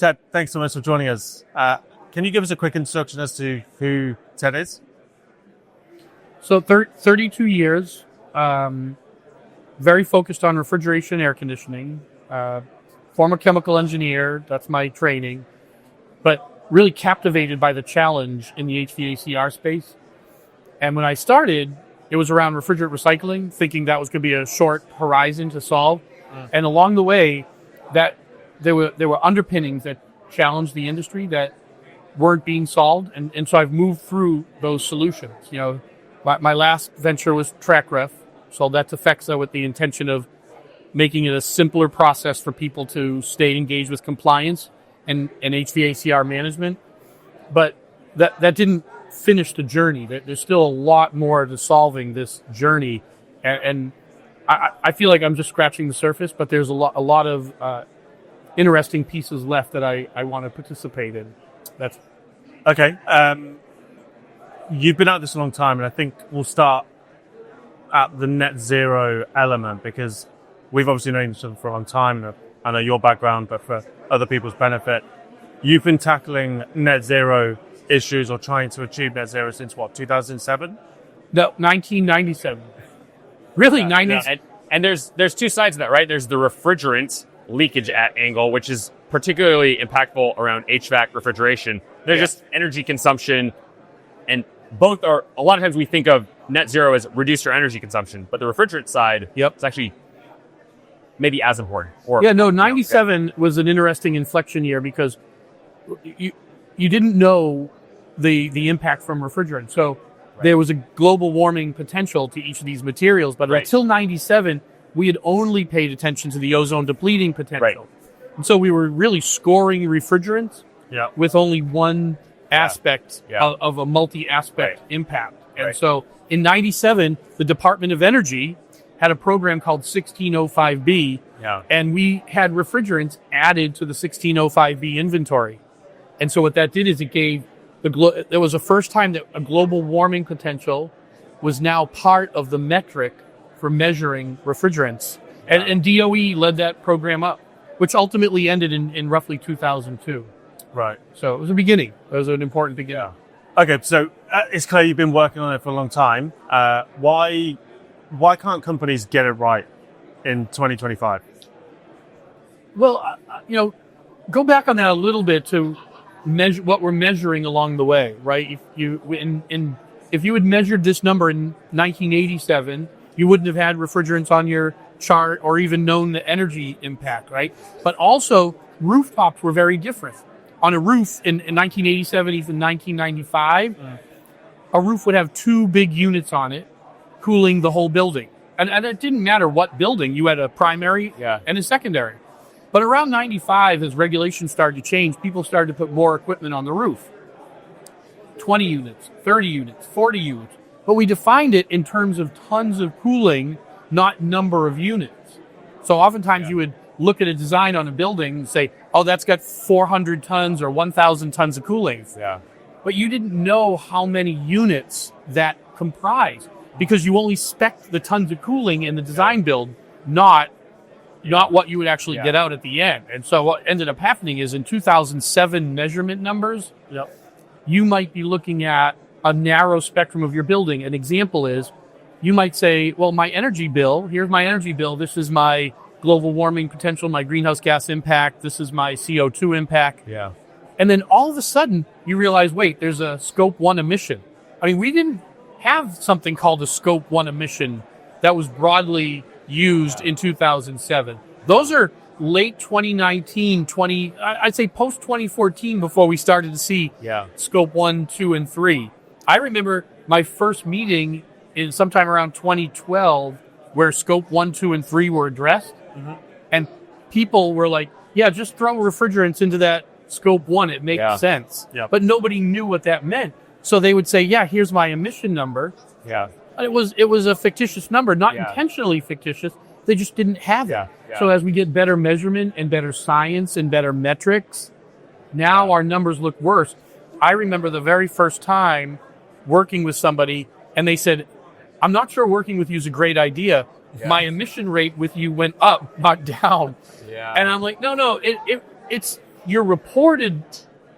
Ted, thanks so much for joining us. Can you give us a quick introduction as to who Ted is? So 32 years, very focused on refrigeration, air conditioning, former chemical engineer, that's my training, but really captivated by the challenge in the HVACR space. And when I started, it was around refrigerant recycling, thinking that was going to be a short horizon to solve. And along the way, that there were underpinnings that challenged the industry that weren't being solved. And so I've moved through those solutions. You know, my last venture was TrackRef. So that's AFEXA with the intention of making it a simpler process for people to stay engaged with compliance and HVACR management. But that didn't finish the journey. There's still a lot more to solving this journey. And I feel like I'm just scratching the surface, but there's a lot of interesting pieces left that I want to participate in. That's okay. You've been at this a long time, and I think we'll start at the net zero element, because we've obviously known each other for a long time. I know your background, but for other people's benefit, you've been tackling net zero issues or trying to achieve net zero since what, 2007? No, 1997. Really, 90s. And there's two sides of that, right? There's the refrigerant leakage at angle, which is particularly impactful around HVAC refrigeration. There's just energy consumption, and both are, a lot of times we think of net zero as reduce your energy consumption, but the refrigerant side is actually maybe as important. 97 was an interesting inflection year because you didn't know the impact from refrigerant. So there was a global warming potential to each of these materials, but until 97, we had only paid attention to the ozone depleting potential. And so we were really scoring refrigerants with only one aspect of a multi-aspect impact. And so in 97, the Department of Energy had a program called 1605B, and we had refrigerants added to the 1605B inventory. And so what that did is it gave there was the first time that a global warming potential was now part of the metric for measuring refrigerants. And DOE led that program up, which ultimately ended in roughly 2002. Right. So it was a beginning. It was an important beginning. Okay, so it's clear you've been working on it for a long time. Why can't companies get it right in 2025? Well, go back on that a little bit to measure what we're measuring along the way, right? If you had measured this number in 1987, you wouldn't have had refrigerants on your chart or even known the energy impact, right? But also, rooftops were very different. On a roof in 1987, even 1995, a roof would have two big units on it, cooling the whole building. And it didn't matter what building. You had a primary and a secondary. But around 95, as regulations started to change, people started to put more equipment on the roof. 20 units, 30 units, 40 units. But we defined it in terms of tons of cooling, not number of units. So oftentimes you would look at a design on a building and say, oh, that's got 400 tons or 1,000 tons of cooling. But you didn't know how many units that comprised, because you only spec'd the tons of cooling in the design build, not what you would actually get out at the end. And so what ended up happening is in 2007 measurement numbers, you might be looking at a narrow spectrum of your building. An example is, you might say, well, my energy bill, here's my energy bill, this is my global warming potential, my greenhouse gas impact, this is my CO2 impact. And then all of a sudden, you realize, wait, there's a scope 1 emission. I mean, we didn't have something called a scope 1 emission that was broadly used in 2007. Those are late 2019, I'd say post 2014 before we started to see scope 1, 2, and 3. I remember my first meeting in sometime around 2012 where scope 1, 2, and 3 were addressed. And people were like, just throw refrigerants into that scope 1. It makes sense. But nobody knew what that meant. So they would say, here's my emission number. It was a fictitious number, not intentionally fictitious. They just didn't have it. So as we get better measurement and better science and better metrics, now our numbers look worse. I remember the very first time working with somebody, and they said, I'm not sure working with you is a great idea. My emission rate with you went up, not down. And I'm like, no, your reported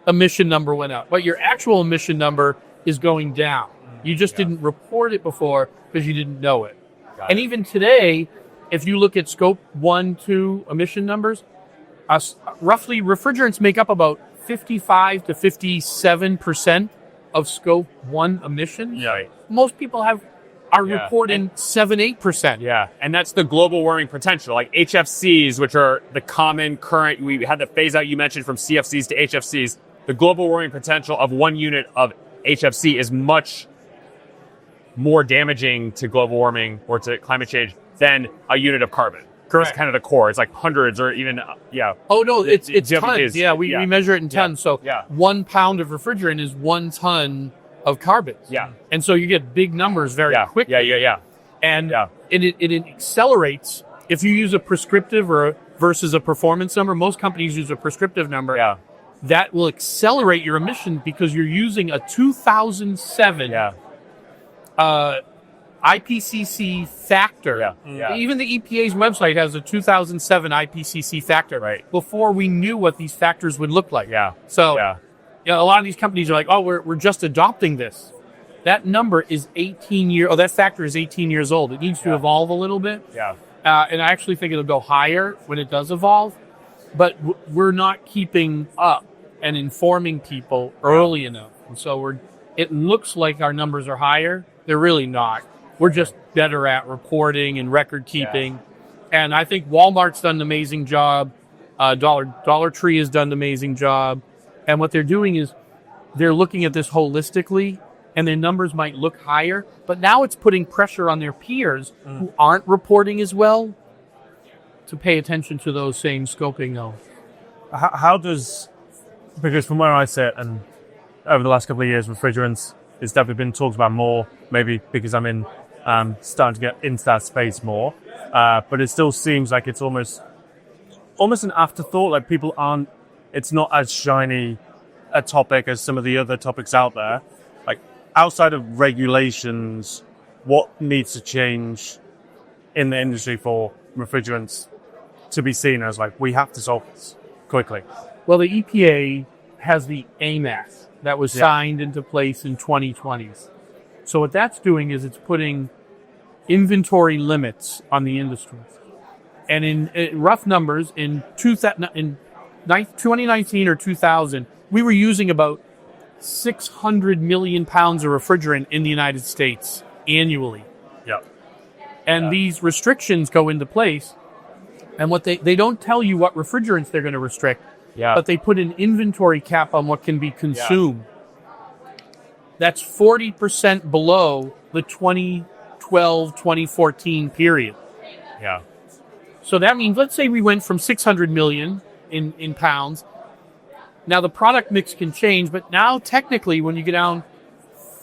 emission number went up, but your actual emission number is going down. You just didn't report it before because you didn't know it. And even today, if you look at scope 1, 2 emission numbers, roughly refrigerants make up about 55 to 57% of scope 1 emissions. Yeah. Most people are reporting 7-8%. Yeah, and that's the global warming potential. Like HFCs, which are the common current, we had the phase out you mentioned from CFCs to HFCs. The global warming potential of 1 unit of HFC is much more damaging to global warming or to climate change than a unit of carbon. Correct. It's kind of the core. It's like hundreds or even, Oh, no, it's tons. Yeah, We measure it in tons. So 1 pound of refrigerant is 1 ton of carbon. Yeah. And so you get big numbers very quickly. Yeah. And it accelerates. If you use a prescriptive versus a performance number, most companies use a prescriptive number. Yeah. That will accelerate your emission because you're using a 2007 IPCC factor. Even the EPA's website has a 2007 IPCC factor. Right. Before we knew what these factors would look like. So a lot of these companies are like, oh, we're just adopting this. That number is 18 years. Oh, that factor is 18 years old. It needs to evolve a little bit. And I actually think it'll go higher when it does evolve. But we're not keeping up and informing people early enough. And so it looks like our numbers are higher. They're really not. We're just better at reporting and record keeping. And I think Walmart's done an amazing job. Dollar Tree has done an amazing job. And what they're doing is they're looking at this holistically, and their numbers might look higher. But now it's putting pressure on their peers who aren't reporting as well to pay attention to those same scoping goals. How does, because from where I sit and over the last couple of years, refrigerants, it's definitely been talked about more, maybe because I'm starting to get into that space more. But it still seems like it's almost an afterthought. Like it's not as shiny a topic as some of the other topics out there. Like outside of regulations, what needs to change in the industry for refrigerants to be seen as like, we have to solve this quickly? Well, the EPA has the AMAS that was signed into place in 2020. So what that's doing is it's putting inventory limits on the industry. And in rough numbers, in 2019 or 2000, we were using about 600 million pounds of refrigerant in the United States annually. And these restrictions go into place. And what they don't tell you what refrigerants they're going to restrict, but they put an inventory cap on what can be consumed. That's 40% below the 2012, 2014 period. So that means, let's say we went from 600 million in pounds. Now the product mix can change, but now technically when you get down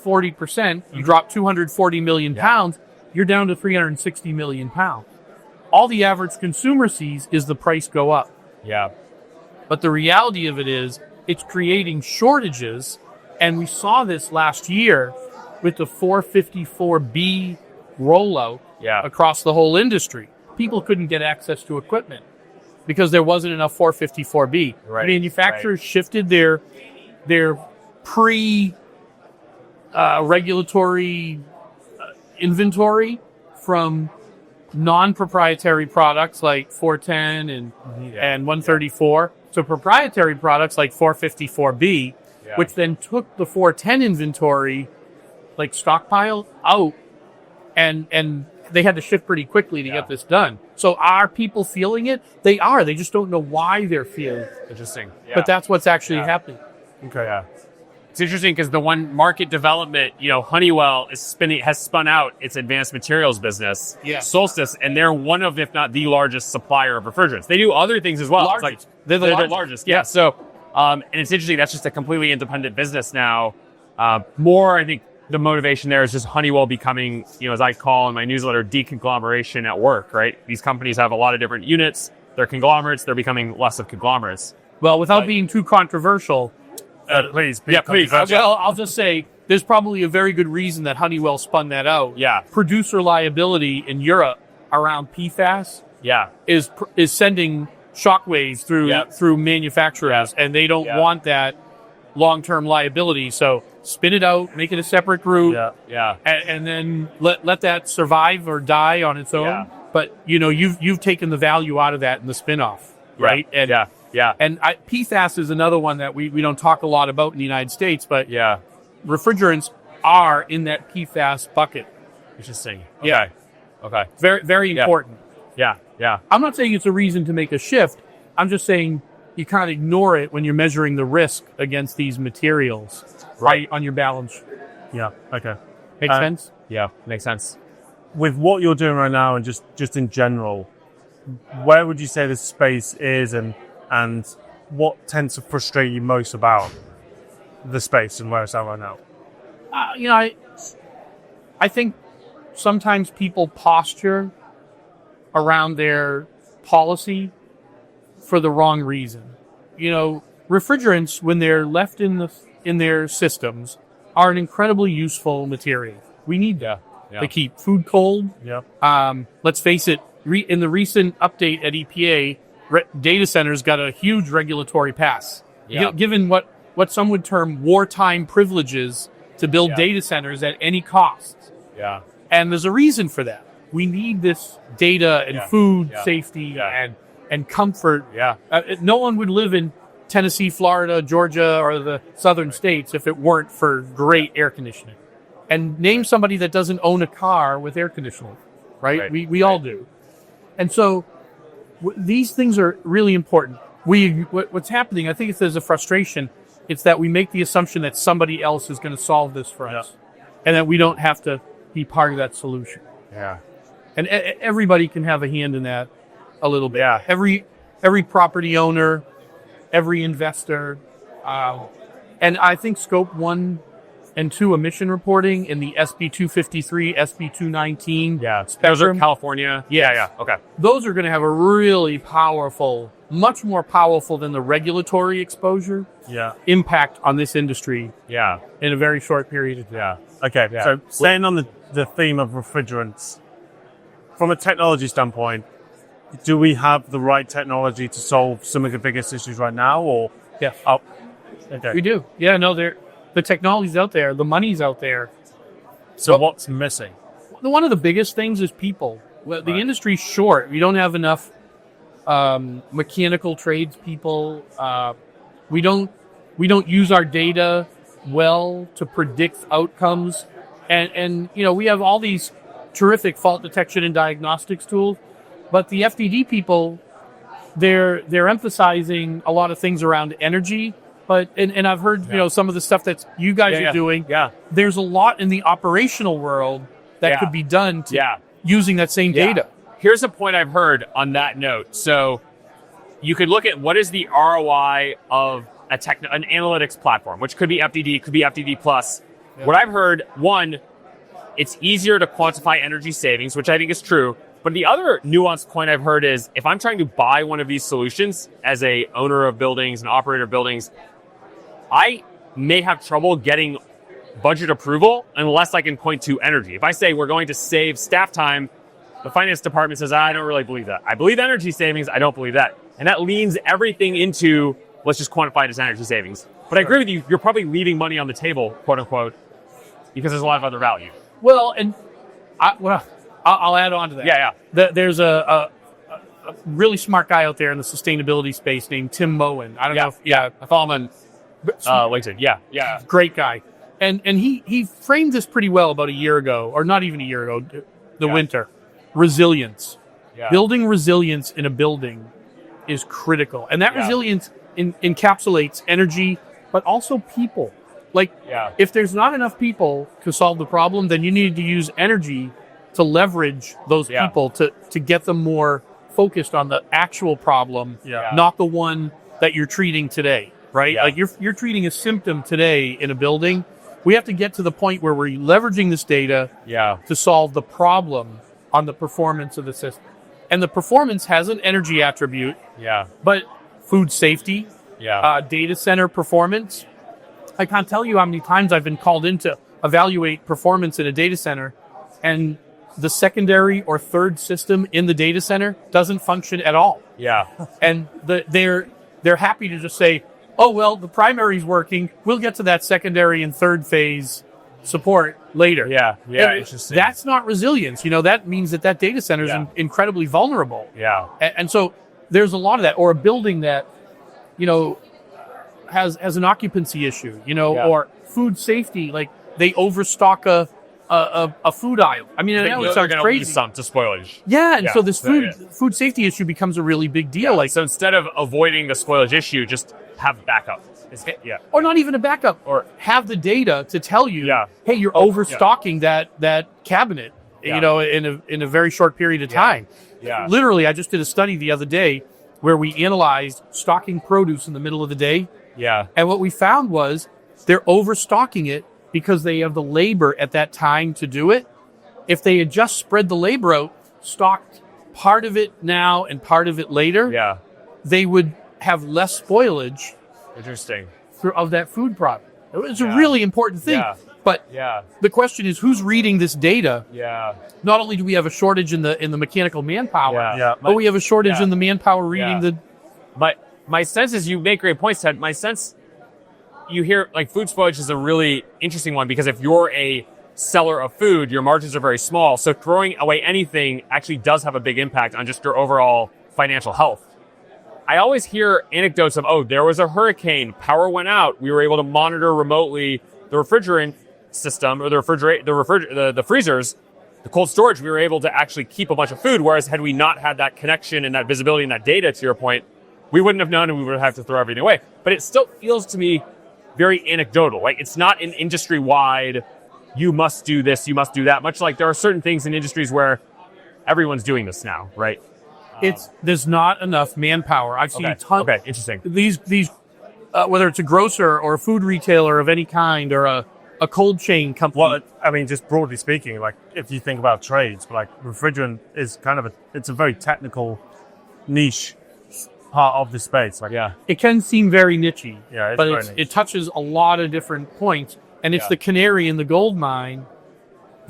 40%, you drop 240 million pounds, you're down to 360 million pounds. All the average consumer sees is the price go up. But the reality of it is it's creating shortages. And we saw this last year with the 454B rollout across the whole industry. People couldn't get access to equipment because there wasn't enough 454B. Manufacturers shifted their pre-regulatory inventory from non-proprietary products like 410 and 134 to proprietary products like 454B, which then took the 410 inventory, like stockpile, out, and they had to shift pretty quickly to get this done. So are people feeling it? They are. They just don't know why they're feeling it. Interesting. But that's what's actually happening. It's interesting because the one market development, Honeywell has spun out its advanced materials business, Solstice, and they're one of, if not the largest supplier of refrigerants. They do other things as well. It's like, they're the largest. So, and it's interesting. That's just a completely independent business now. More, I think, the motivation there is just Honeywell becoming, as I call in my newsletter, deconglomeration at work, right? These companies have a lot of different units. They're conglomerates. They're becoming less of conglomerates. Well, without being too controversial, please. Well, I'll just say there's probably a very good reason that Honeywell spun that out. Producer liability in Europe around PFAS is sending shockwaves through manufacturers, and they don't want that long-term liability. So spin it out, make it a separate group, and then let that survive or die on its own. Yeah. But you've taken the value out of that in the spin-off, right? And PFAS is another one that we don't talk a lot about in the United States, but refrigerants are in that PFAS bucket. Interesting. Yeah. Okay. Very, very important. Yeah. I'm not saying it's a reason to make a shift. I'm just saying you can't ignore it when you're measuring the risk against these materials right on your balance sheet. Yeah. Okay. Make sense? Yeah. Makes sense. With what you're doing right now and just in general, where would you say this space is and what tends to frustrate you most about the space and where it's at right now? I think sometimes people posture around their policy for the wrong reason. Refrigerants, when they're left in their systems, are an incredibly useful material. We need them. They keep food cold. Let's face it, in the recent update at EPA, data centers got a huge regulatory pass. Given what some would term wartime privileges to build data centers at any cost. And there's a reason for that. We need this data and food safety and comfort. No one would live in Tennessee, Florida, Georgia, or the southern states if it weren't for great air conditioning. And name somebody that doesn't own a car with air conditioning, right? We all do. And so these things are really important. What's happening, I think if there's a frustration, it's that we make the assumption that somebody else is going to solve this for us. And that we don't have to be part of that solution. And everybody can have a hand in that a little bit. Every property owner, every investor. And I think Scope 1 and 2 emission reporting in the SB 253, SB 219 spectrum. Those are California. Okay. Those are going to have a really powerful, much more powerful than the regulatory exposure impact on this industry in a very short period of time. Okay, so staying on the theme of refrigerants, from a technology standpoint, do we have the right technology to solve some of the biggest issues right now? Or We do. The technology's out there, the money's out there. So what's missing? One of the biggest things is people. Well, the industry's short. We don't have enough mechanical tradespeople. We don't use our data well to predict outcomes. And we have all these terrific fault detection and diagnostics tools, but the FDD people, they're emphasizing a lot of things around energy. But and I've heard some of the stuff that you guys are doing. There's a lot in the operational world that could be done using that same data. Here's a point I've heard on that note. So you could look at what is the ROI of an analytics platform, which could be FDD, could be FDD plus. What I've heard, one, it's easier to quantify energy savings, which I think is true. But the other nuanced point I've heard is if I'm trying to buy one of these solutions as a owner of buildings and operator of buildings, I may have trouble getting budget approval unless I can point to energy. If I say we're going to save staff time, the finance department says, I don't really believe that. I believe energy savings. I don't believe that. And that leans everything into, let's just quantify it as energy savings. But I agree with you. You're probably leaving money on the table, quote unquote, because there's a lot of other value. Well, and I'll add on to that. There's a really smart guy out there in the sustainability space named Tim Moen. I don't know if, I follow him on LinkedIn. Great guy. And he framed this pretty well about a year ago, or not even a year ago, the winter. Resilience. Building resilience in a building is critical. And that resilience encapsulates energy, but also people. If there's not enough people to solve the problem, then you need to use energy to leverage those people to get them more focused on the actual problem, not the one that you're treating today, right? Like you're treating a symptom today in a building. We have to get to the point where we're leveraging this data to solve the problem on the performance of the system. And the performance has an energy attribute, but food safety, data center performance. I can't tell you how many times I've been called in to evaluate performance in a data center, and the secondary or third system in the data center doesn't function at all. Yeah. And they're happy to just say, oh, well, the primary's working. We'll get to that secondary and third phase support later. Yeah. Interesting. That's not resilience. That means that data center is incredibly vulnerable. Yeah. And so there's a lot of that. Or a building that, has an occupancy issue, or food safety, like they overstock a food aisle. I mean, I know it sounds crazy. Lose some to spoilage. Yeah, and so this food safety issue becomes a really big deal. Like, so instead of avoiding the spoilage issue, just have backup. Or not even a backup, or have the data to tell you, hey, you're overstocking that cabinet, in a very short period of time. Yeah. Literally, I just did a study the other day where we analyzed stocking produce in the middle of the day. Yeah. And what we found was they're overstocking it because they have the labor at that time to do it. If they had just spread the labor out, stocked part of it now and part of it later, they would have less spoilage. Interesting. Of that food product. It's a really important thing. Yeah. But the question is, who's reading this data? Yeah. Not only do we have a shortage in the mechanical manpower, but we have a shortage in the manpower reading the. But my sense is, you make great points, Ted. My sense, you hear like food spoilage is a really interesting one, because if you're a seller of food, your margins are very small. So throwing away anything actually does have a big impact on just your overall financial health. I always hear anecdotes of, there was a hurricane, power went out, we were able to monitor remotely the refrigerant system, or the freezers, the cold storage, we were able to actually keep a bunch of food. Whereas had we not had that connection and that visibility and that data, to your point, we wouldn't have known, and we would have to throw everything away. But it still feels to me very anecdotal. Like, it's not an industry-wide, you must do this, you must do that. Much like there are certain things in industries where everyone's doing this now, right? There's not enough manpower. I've seen tons. Okay, interesting. These whether it's a grocer or a food retailer of any kind, or a cold chain company. Well, I mean, just broadly speaking, like if you think about trades, like refrigerant is kind of it's a very technical niche part of the space. Like, it can seem very niche-y, but it touches a lot of different points, and it's the canary in the gold mine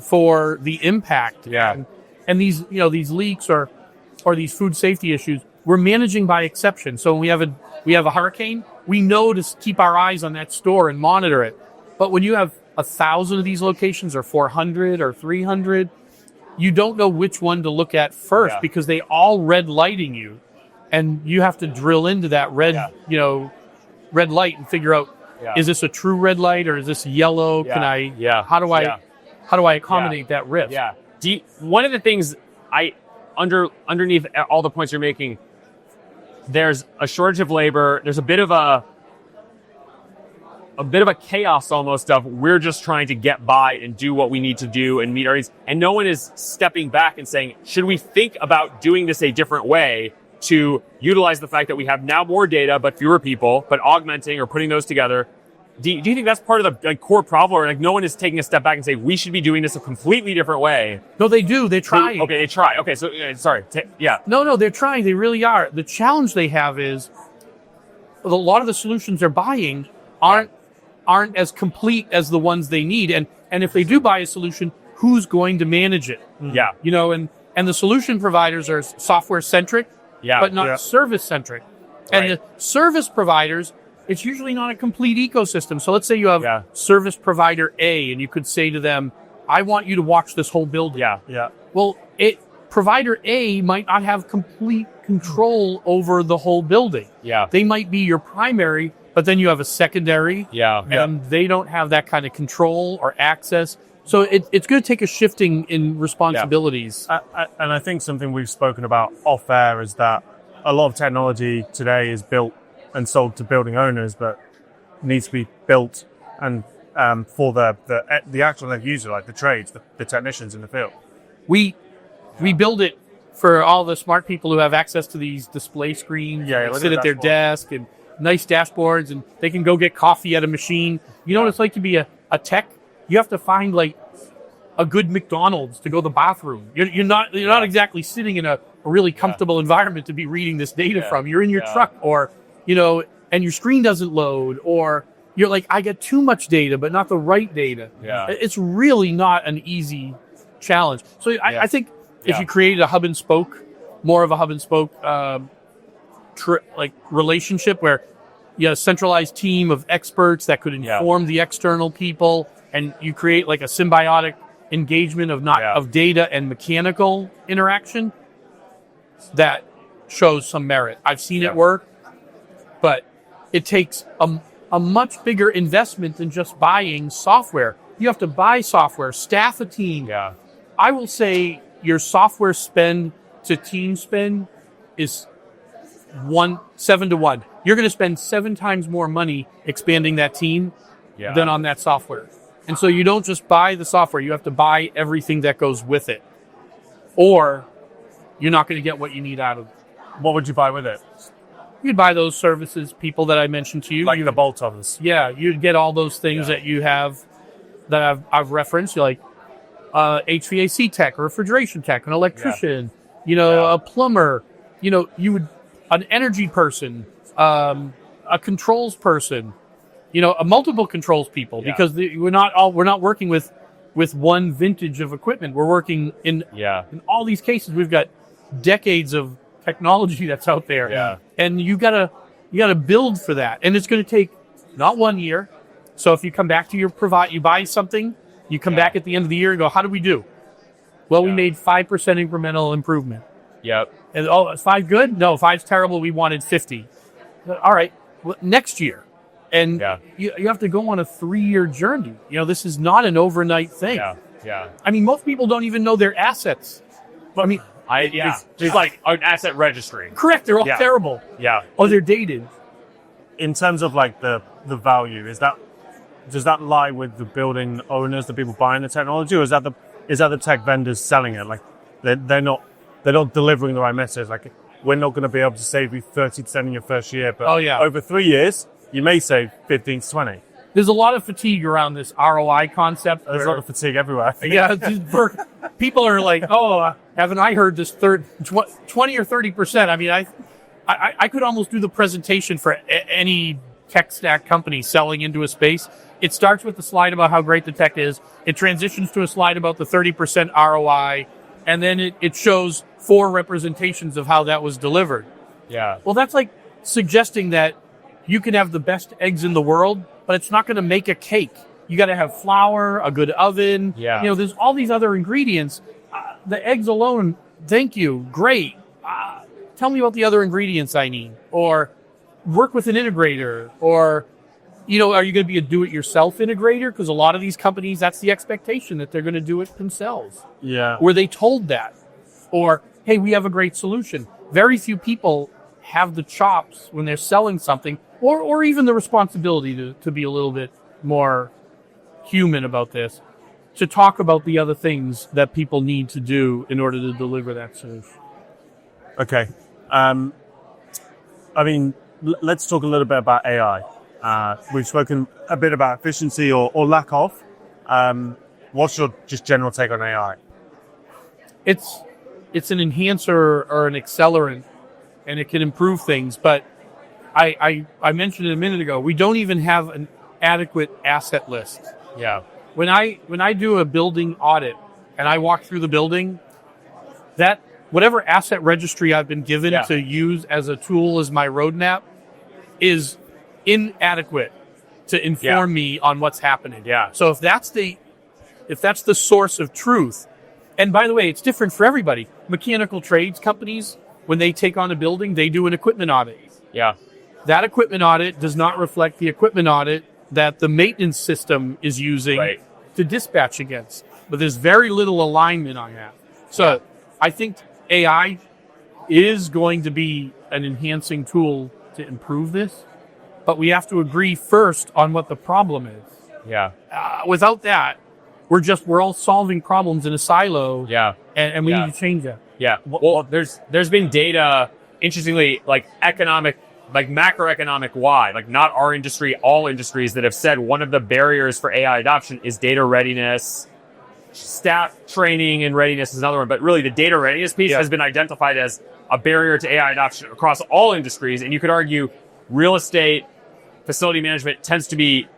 for the impact. And these leaks or these food safety issues, we're managing by exception. So when we have a hurricane, we know to keep our eyes on that store and monitor it. But when you have 1,000 of these locations, or 400 or 300, you don't know which one to look at first, because they all red lighting you, and you have to drill into that red light and figure out, is this a true red light, or is this yellow? Can I? How do I accommodate that risk? One of the things underneath all the points you're making, there's a shortage of labor. There's a bit of a chaos almost of, we're just trying to get by and do what we need to do and meet our needs. And no one is stepping back and saying, should we think about doing this a different way to utilize the fact that we have now more data, but fewer people, but augmenting or putting those together? Do you think that's part of the core problem, or like no one is taking a step back and saying we should be doing this a completely different way? No, they do. They try. Okay, they try. Okay, so sorry. No, they're trying. They really are. The challenge they have is a lot of the solutions they're buying aren't as complete as the ones they need. And if they do buy a solution, who's going to manage it? Yeah. And the solution providers are software centric, but not service centric. And the service providers, it's usually not a complete ecosystem. So let's say you have service provider A, and you could say to them, I want you to watch this whole building. Well, provider A might not have complete control over the whole building. They might be your primary, but then you have a secondary, and they don't have that kind of control or access. So it's going to take a shifting in responsibilities. And I think something we've spoken about off air is that a lot of technology today is built and sold to building owners, but needs to be built and for the actual end user, like the trades, the technicians in the field. We build it for all the smart people who have access to these display screens. They sit at their desk and nice dashboards, and they can go get coffee at a machine. You know what it's like to be a tech? You have to find like a good McDonald's to go to the bathroom. You're not exactly sitting in a really comfortable environment to be reading this data from. You're in your truck, or and your screen doesn't load, or you're like, I get too much data but not the right data. It's really not an easy challenge. So I think if you created a hub and spoke, more of a hub and spoke like relationship where you have a centralized team of experts that could inform the external people, and you create like a symbiotic engagement of of data and mechanical interaction, that shows some merit. I've seen it work, but it takes a much bigger investment than just buying software. You have to buy software, staff a team. Yeah. I will say your software spend to team spend is 7 to 1. You're going to spend 7 times more money expanding that team than on that software. And so you don't just buy the software, you have to buy everything that goes with it. Or you're not going to get what you need out of it. What would you buy with it? You'd buy those services, people that I mentioned to you. Like the bolt-ons. Yeah, you'd get all those things that you have, that I've referenced, like HVAC tech, a refrigeration tech, an electrician, a plumber, you would, an energy person, a controls person, a multiple controls people, because we're not working with one vintage of equipment. We're working in all these cases. We've got decades of technology that's out there, and you gotta build for that, and it's going to take not 1 year. So if you come back to you buy something, you come back at the end of the year and go, how do we do? Well, we made 5% incremental improvement. Yep. And is 5 good? No, 5's terrible. We wanted 50. All right, well, next year. And you have to go on a 3-year journey. This is not an overnight thing. Yeah. I mean, most people don't even know their assets. I mean, it's like an asset registry. Correct. They're all terrible. Yeah. Or they're dated. In terms of like the value, does that lie with the building owners, the people buying the technology, or is that the tech vendors selling it? Like they're not delivering the right message. Like, we're not going to be able to save you 30% in your first year, but over 3 years you may save 15 to 20. There's a lot of fatigue around this ROI concept. There's a lot of fatigue everywhere. Yeah, people are like, "Oh, haven't I heard this 20 or 30%?" I mean, I could almost do the presentation for any tech stack company selling into a space. It starts with the slide about how great the tech is. It transitions to a slide about the 30% ROI, and then it shows 4 representations of how that was delivered. Yeah. Well, that's like suggesting that you can have the best eggs in the world, but it's not going to make a cake. You got to have flour, a good oven. Yeah. There's all these other ingredients. The eggs alone, thank you, great. Tell me about the other ingredients I need. Or work with an integrator. Or, are you going to be a do-it-yourself integrator? Because a lot of these companies, that's the expectation, that they're going to do it themselves. Yeah. Were they told that? Or, hey, we have a great solution. Very few people have the chops when they're selling something, or even the responsibility to be a little bit more human about this, to talk about the other things that people need to do in order to deliver that solution. Okay. Let's talk a little bit about AI. We've spoken a bit about efficiency or lack of. What's your just general take on AI? It's an enhancer or an accelerant, and it can improve things. But I mentioned it a minute ago, we don't even have an adequate asset list. Yeah. When I do a building audit and I walk through the building, that whatever asset registry I've been given to use as a tool as my roadmap is inadequate to inform me on what's happening. Yeah. So if that's the source of truth, and by the way, it's different for everybody. Mechanical trades companies, when they take on a building, they do an equipment audit. Yeah. That equipment audit does not reflect the equipment audit that the maintenance system is using to dispatch against. But there's very little alignment on that. So I think AI is going to be an enhancing tool to improve this, but we have to agree first on what the problem is. Yeah. Without that, we're all solving problems in a silo. Yeah. And we need to change that. Yeah. Well, there's been data, interestingly, like macroeconomic wide, like not our industry, all industries, that have said one of the barriers for AI adoption is data readiness. Staff training and readiness is another one, but really the data readiness piece has been identified as a barrier to AI adoption across all industries. And you could argue real estate, facility management tends to be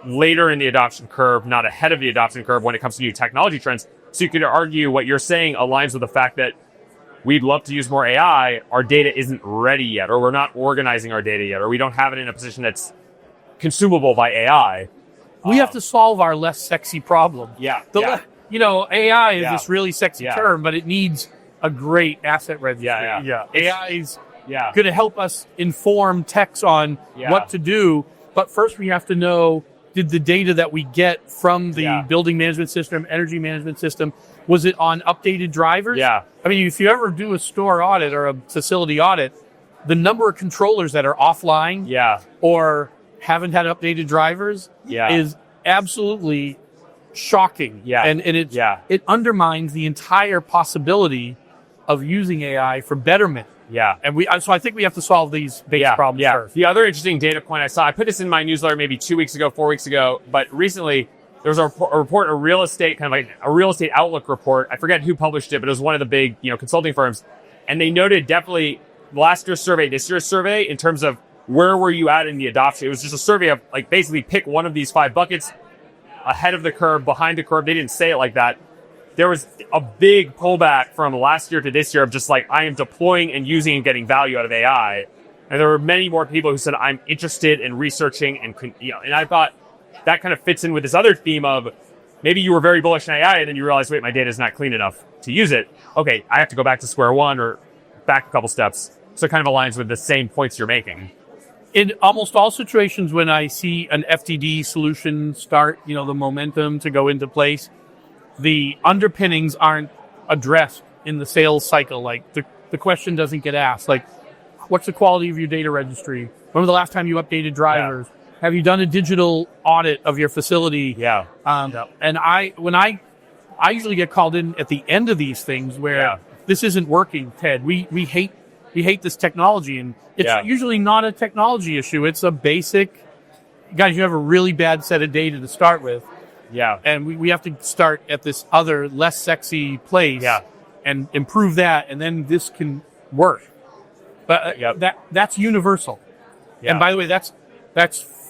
later in the adoption curve, not ahead of the adoption curve when it comes to new technology trends. So you could argue what you're saying aligns with the fact that we'd love to use more AI. Our data isn't ready yet, or we're not organizing our data yet, or we don't have it in a position that's consumable by AI. We have to solve our less sexy problem. Yeah. AI is Yeah. this really sexy term, but it needs a great asset registry. Yeah. AI is Yeah. going to help us inform techs on what to do. But first we have to know, did the data that we get from the building management system, energy management system, was it on updated drivers? Yeah. I mean, if you ever do a store audit or a facility audit, the number of controllers that are offline or haven't had updated drivers is absolutely shocking. And it undermines the entire possibility of using AI for betterment. And so I think we have to solve these base problems first. The other interesting data point I saw, I put this in my newsletter maybe 2 weeks ago, 4 weeks ago, but recently there was a report, a real estate, kind of like a real estate outlook report. I forget who published it, but it was one of the big, consulting firms. And they noted definitely last year's survey, this year's survey, in terms of where were you at in the adoption. It was just a survey of like basically pick one of these 5 buckets, ahead of the curve, behind the curve. They didn't say it like that. There was a big pullback from last year to this year of just like, I am deploying and using and getting value out of AI. And there were many more people who said, I'm interested in researching and I thought that kind of fits in with this other theme of maybe you were very bullish on AI and then you realize, wait, my data is not clean enough to use it. Okay, I have to go back to square one or back a couple steps. So it kind of aligns with the same points you're making. In almost all situations when I see an FTD solution start, the momentum to go into place, the underpinnings aren't addressed in the sales cycle. Like the question doesn't get asked. Like, what's the quality of your data registry? When was the last time you updated drivers? Have you done a digital audit of your facility? And I usually get called in at the end of these things where this isn't working, Ted. We hate this technology, and it's usually not a technology issue. It's a basic, guys, you have a really bad set of data to start with. And we have to start at this other, less sexy place and improve that, and then this can work. But that's universal. And by the way, that's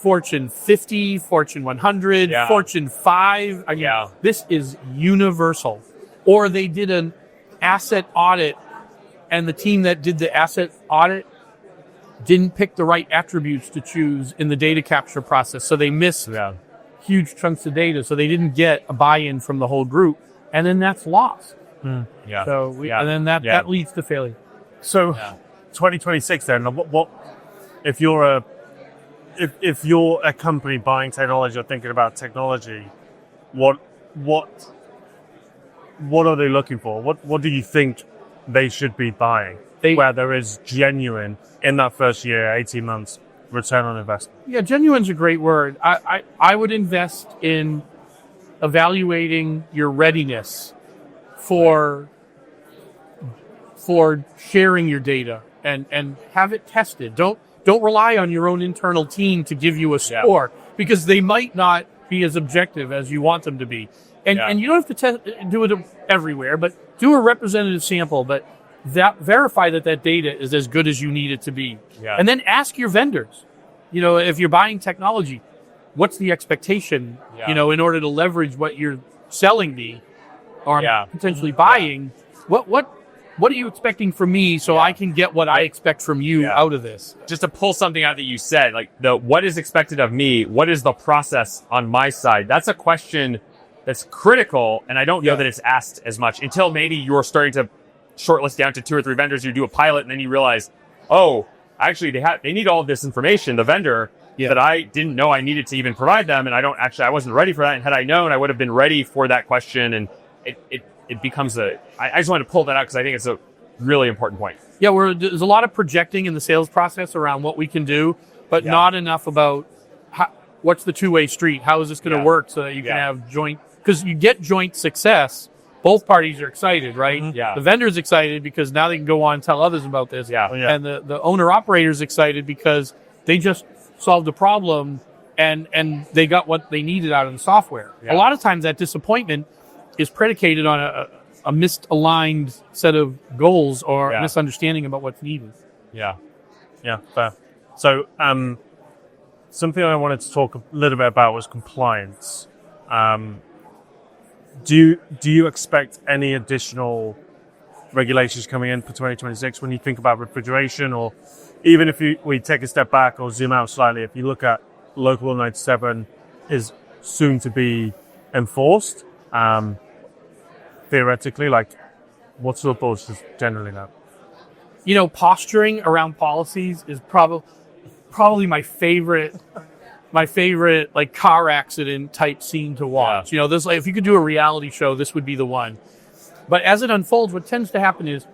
Fortune 50, Fortune 100, Fortune 5. I mean, this is universal. Or they did an asset audit, and the team that did the asset audit didn't pick the right attributes to choose in the data capture process. So they missed huge chunks of data. So they didn't get a buy-in from the whole group. And then that's lost. And then that leads to failure. So 2026 then, what if you're a company buying technology or thinking about technology, what are they looking for? What do you think they should be buying where there is genuine in that first year, 18 months return on investment? Yeah, genuine's a great word. I would invest in evaluating your readiness for sharing your data and have it tested. Don't rely on your own internal team to give you a score because they might not be as objective as you want them to be. And you don't have to do it everywhere, but do a representative sample, but verify that data is as good as you need it to be. And then ask your vendors, if you're buying technology, what's the expectation, in order to leverage what you're selling me or potentially buying? What are you expecting from me so I can get what I expect from you out of this? Just to pull something out that you said, like what is expected of me? What is the process on my side? That's a question that's critical, and I don't know that it's asked as much until maybe you're starting to shortlist down to 2 or 3 vendors. You do a pilot, and then you realize, oh, actually they need all of this information. The vendor that I didn't know I needed to even provide them, and I wasn't ready for that. And had I known, I would have been ready for that question. And it becomes I just wanted to pull that out because I think it's a really important point. Yeah, there's a lot of projecting in the sales process around what we can do, but not enough about what's the two-way street. How is this going to work so that you can have joint? Because you get joint success, both parties are excited, right? Mm-hmm. The vendor's excited because now they can go on and tell others about this. And the owner-operator's excited because they just solved a problem and they got what they needed out of the software. A lot of times that disappointment is predicated on a misaligned set of goals or a misunderstanding about what's needed. Yeah, fair. So something I wanted to talk a little bit about was compliance. Do you expect any additional regulations coming in for 2026 when you think about refrigeration, or even if we take a step back or zoom out slightly, if you look at Local Law 97 is soon to be enforced, theoretically, like what's your thoughts just generally now? Posturing around policies is probably my favorite like car accident type scene to watch. Yeah. This, like, if you could do a reality show, this would be the one. But as it unfolds, what tends to happen is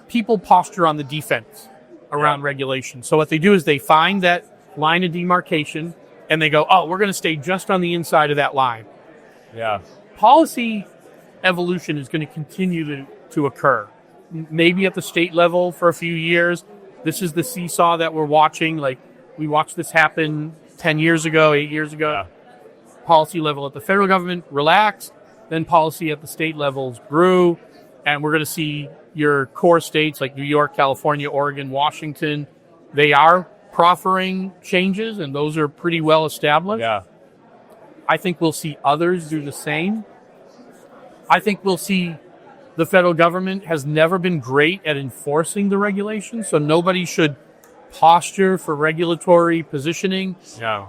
people posture on the defense around regulation. So what they do is they find that line of demarcation and they go, oh, we're going to stay just on the inside of that line. Yeah. Policy evolution is going to continue to occur. Maybe at the state level for a few years. This is the seesaw that we're watching. Like, we watched this happen 10 years ago, 8 years ago. Yeah. Policy level at the federal government relaxed. Then policy at the state levels grew. And we're going to see your core states like New York, California, Oregon, Washington. They are proffering changes, and those are pretty well established. Yeah. I think we'll see others do the same. I think we'll see the federal government has never been great at enforcing the regulations, so nobody should posture for regulatory positioning. Yeah.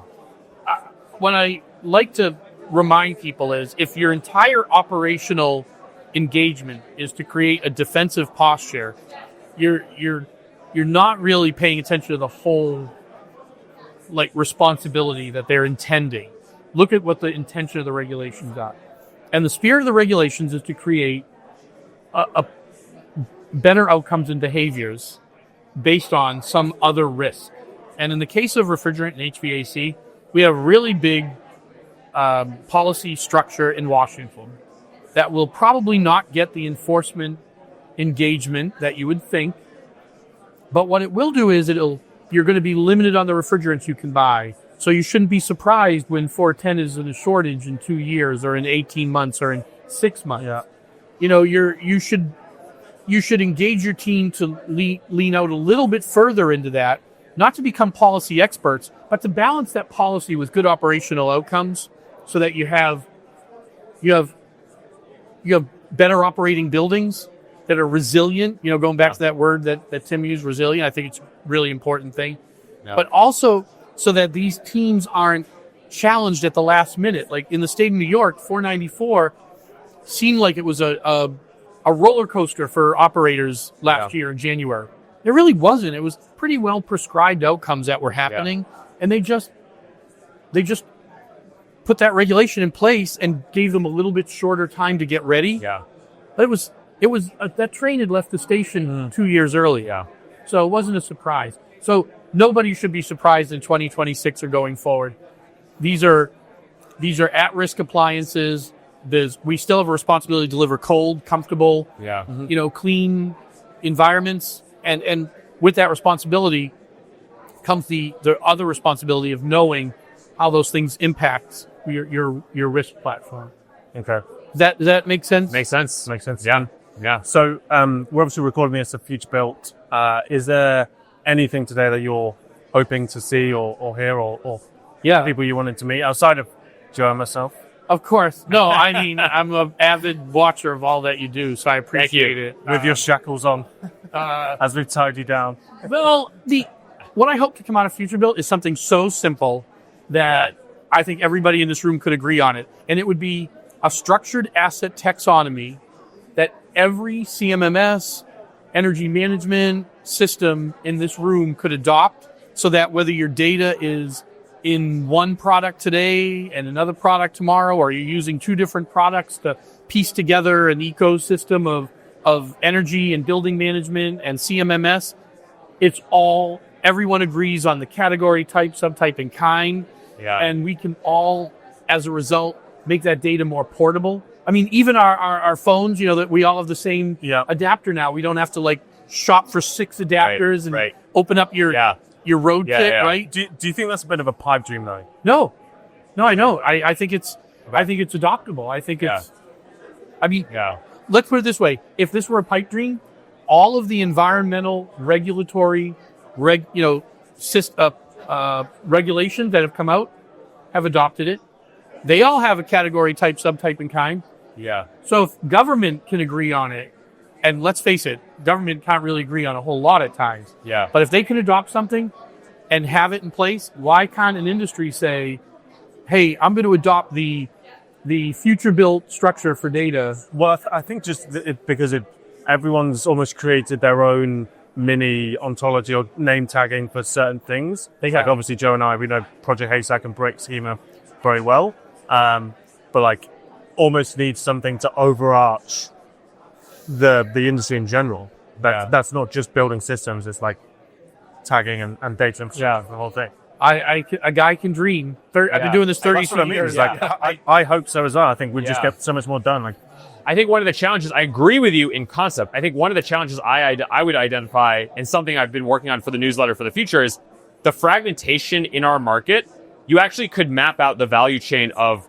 What I like to remind people is if your entire operational engagement is to create a defensive posture, you're not really paying attention to the whole like responsibility that they're intending. Look at what the intention of the regulations are. And the spirit of the regulations is to create a better outcomes and behaviors based on some other risk. And in the case of refrigerant and HVAC, we have really big policy structure in Washington that will probably not get the enforcement engagement that you would think. But what it will do is you're going to be limited on the refrigerants you can buy. So you shouldn't be surprised when 410 is in a shortage in 2 years or in 18 months or in 6 months. Yeah. You should engage your team to lean out a little bit further into that, not to become policy experts, but to balance that policy with good operational outcomes so that you have better operating buildings that are resilient, going back to that word that Tim used, resilient. I think it's a really important thing. Yeah. But also so that these teams aren't challenged at the last minute. Like in the state of New York, 494 seemed like it was a roller coaster for operators last year in January. It really wasn't. It was pretty well prescribed outcomes that were happening, and they just put that regulation in place and gave them a little bit shorter time to get ready. Yeah. But it was that train had left the station 2 years early. Yeah. So it wasn't a surprise. So nobody should be surprised in 2026 or going forward. These are at-risk appliances. We still have a responsibility to deliver cold, comfortable, clean environments. And with that responsibility comes the other responsibility of knowing how those things impact your risk platform. Okay. Does that make sense? Makes sense. Makes sense. Yeah. Yeah. So we're obviously recording this at FutureBuilt. Is there anything today that you're hoping to see or hear or people you wanted to meet outside of Joe and myself? Of course. No, I mean, I'm an avid watcher of all that you do, so I appreciate it. With your shackles on, as we've tied you down. Well, what I hope to come out of FutureBuilt is something so simple that I think everybody in this room could agree on it. And it would be a structured asset taxonomy that every CMMS, energy management system in this room could adopt, so that whether your data is in one product today and another product tomorrow, or you're using two different products to piece together an ecosystem of energy and building management and CMMS, everyone agrees on the category, type, subtype, and kind. Yeah. And we can all, as a result, make that data more portable. I mean, even our phones, that we all have the same adapter now. We don't have to shop for 6 adapters and open up your road kit, right? Do you think that's a bit of a pipe dream, though? No, I know. I think it's adoptable. I think it's. I mean, let's put it this way: if this were a pipe dream, all of the environmental regulatory, regulations that have come out have adopted it. They all have a category, type, subtype, and kind. Yeah. So if government can agree on it, and let's face it, government can't really agree on a whole lot at times. Yeah. But if they can adopt something and have it in place, why can't an industry say, hey, I'm going to adopt the FutureBuilt structure for data? Well, I think just because everyone's almost created their own mini ontology or name tagging for certain things. They Like have. obviously Joe and I, we know Project Haystack and Brick Schema very well. But like almost needs something to overarch the industry in general. That's not just building systems, it's like tagging and data infrastructure, the whole thing. A guy can dream. I've been doing this 30 That's what I mean. years. It's like, I hope so as well. I think we just get so much more done. Like, I think one of the challenges, I agree with you in concept. I think one of the challenges I would identify, and something I've been working on for the newsletter for the future, is the fragmentation in our market. You actually could map out the value chain of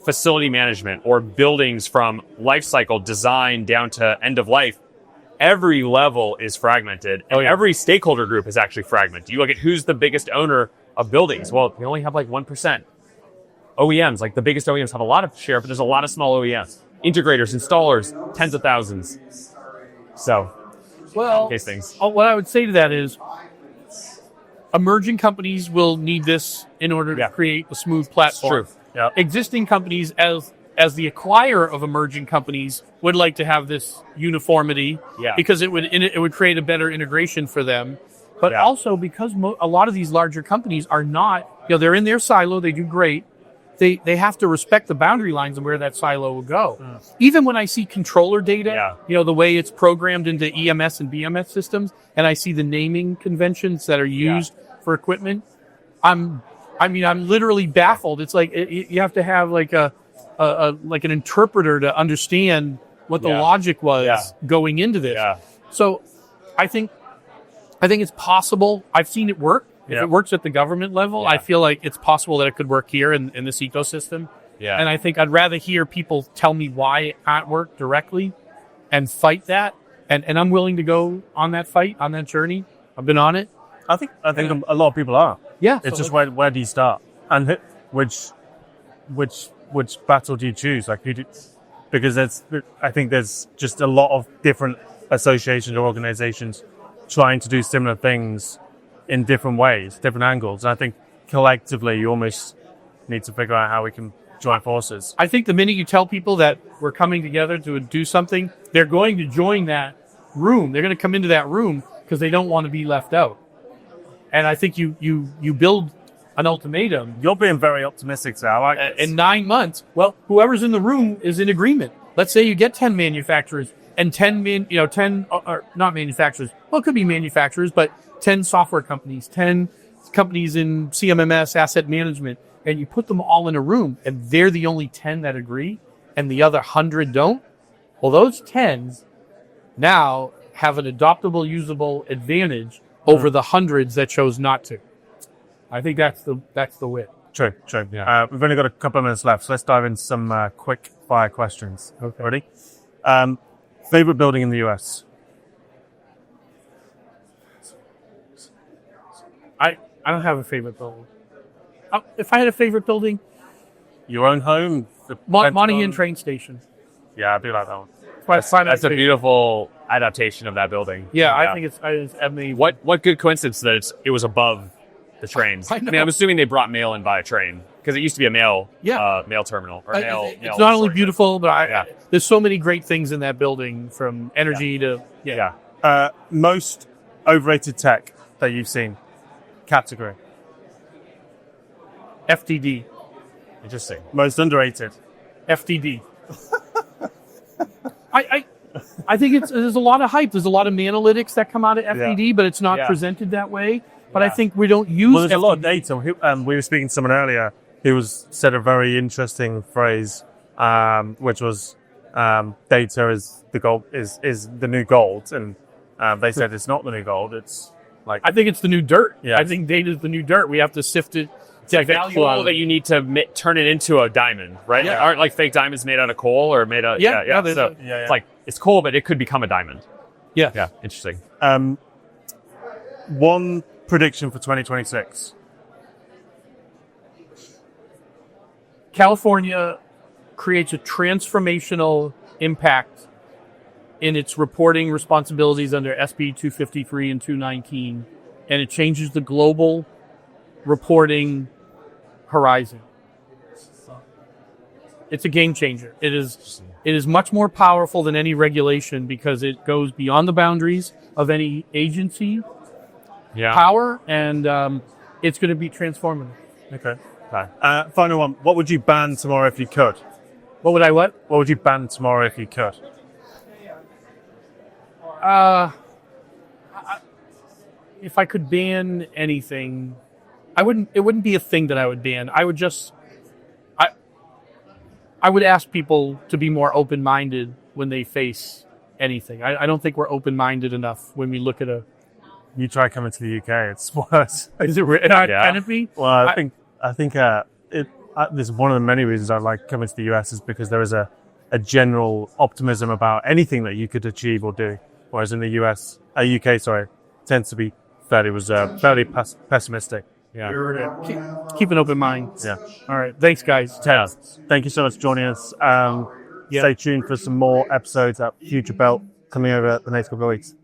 facility management or buildings from life cycle design down to end of life. Every level is fragmented, and every stakeholder group is actually fragmented. You look at who's the biggest owner of buildings. Well, we only have like 1%. OEMs, like the biggest OEMs have a lot of share, but there's a lot of small OEMs. Integrators, installers, tens of thousands. So, Well, case things. what I would say to that is emerging companies will need this in order to create a smooth platform. True. yeah. Existing companies, as the acquirer of emerging companies, would like to have this uniformity because it would create a better integration for them. But also because a lot of these larger companies are not, they're in their silo, they do great. They have to respect the boundary lines and where that silo will go. Even when I see controller data, the way it's programmed into EMS and BMS systems, and I see the naming conventions that are used for equipment, I'm literally baffled. It's like you have to have like an interpreter to understand what the logic was going into this. So I think it's possible. I've seen it work. If it works at the government level, I feel like it's possible that it could work here in this ecosystem. Yeah. And I think I'd rather hear people tell me why it can't work directly and fight that. And I'm willing to go on that fight, on that journey. I've been on it. I think a lot of people are. Yeah. It's just where do you start? And which battle do you choose? Like, because I think there's just a lot of different associations or organizations trying to do similar things in different ways, different angles. And I think collectively you almost need to figure out how we can join forces. I think the minute you tell people that we're coming together to do something, they're going to join that room. They're going to come into that room because they don't want to be left out. And I think you build an ultimatum. You're being very optimistic, Sal. I like this. In 9 months, well, whoever's in the room is in agreement. Let's say you get 10 manufacturers and 10 or not manufacturers. Well, it could be manufacturers, but 10 software companies, 10 companies in CMMS, asset management, and you put them all in a room, and they're the only 10 that agree, and the other 100 don't. Well, those 10 now have an adoptable, usable advantage over the hundreds that chose not to. I think that's the win. True. Yeah. We've only got a couple of minutes left, so let's dive into some quick fire questions. Okay. Ready? Favorite building in the US? I don't have a favorite building. If I had a favorite building, Your own home? The Monahan Pentagon? Train Station. Yeah, I do like that one. That's a beautiful adaptation of that building. Yeah, I think it's amazing. What good coincidence that it was above the trains. I know. I'm assuming they brought mail in by a train because it used to be a mail terminal or It's not only beautiful, but there's so many great things in that building, from energy to Most overrated tech that you've seen? Category. FTD. Interesting. Most underrated? FTD. I think there's a lot of hype. There's a lot of analytics that come out of FTD, but it's not presented that way. But I think we don't use. Well, there's a lot of data. We were speaking to someone earlier who said a very interesting phrase, which was data is the gold is the new gold, and they said it's not the new gold. It's like, I think it's the new dirt. Yeah. I think data is the new dirt. We have to sift it. It's like that coal that you need to turn it into a diamond, right? Yeah. Aren't like fake diamonds made out of coal or made out? It's like it's coal, but it could become a diamond. Yeah. Yeah. Interesting. One prediction for 2026. California creates a transformational impact in its reporting responsibilities under SB 253 and 219, and it changes the global reporting horizon. It's a game changer. It is much more powerful than any regulation because it goes beyond the boundaries of any agency power, and it's going to be transformative. Okay. Final one. What would you ban tomorrow if you could? What would I what? What would you ban tomorrow if you could? If I could ban anything, it wouldn't be a thing that I would ban. I would just, I would ask people to be more open-minded when they face anything. I don't think we're open-minded enough when we look at a... You try coming to the UK, it's worse. Is it really? Can it be? Well, I think this is one of the many reasons I like coming to the US is because there is a general optimism about anything that you could achieve or do. Whereas in the UK, tends to be fairly reserved, fairly pessimistic. Yeah. Keep an open mind. Yeah. All right. Thanks, guys. Ted, thank you so much for joining us. Stay tuned for some more episodes at FutureBuilt coming over the next couple of weeks.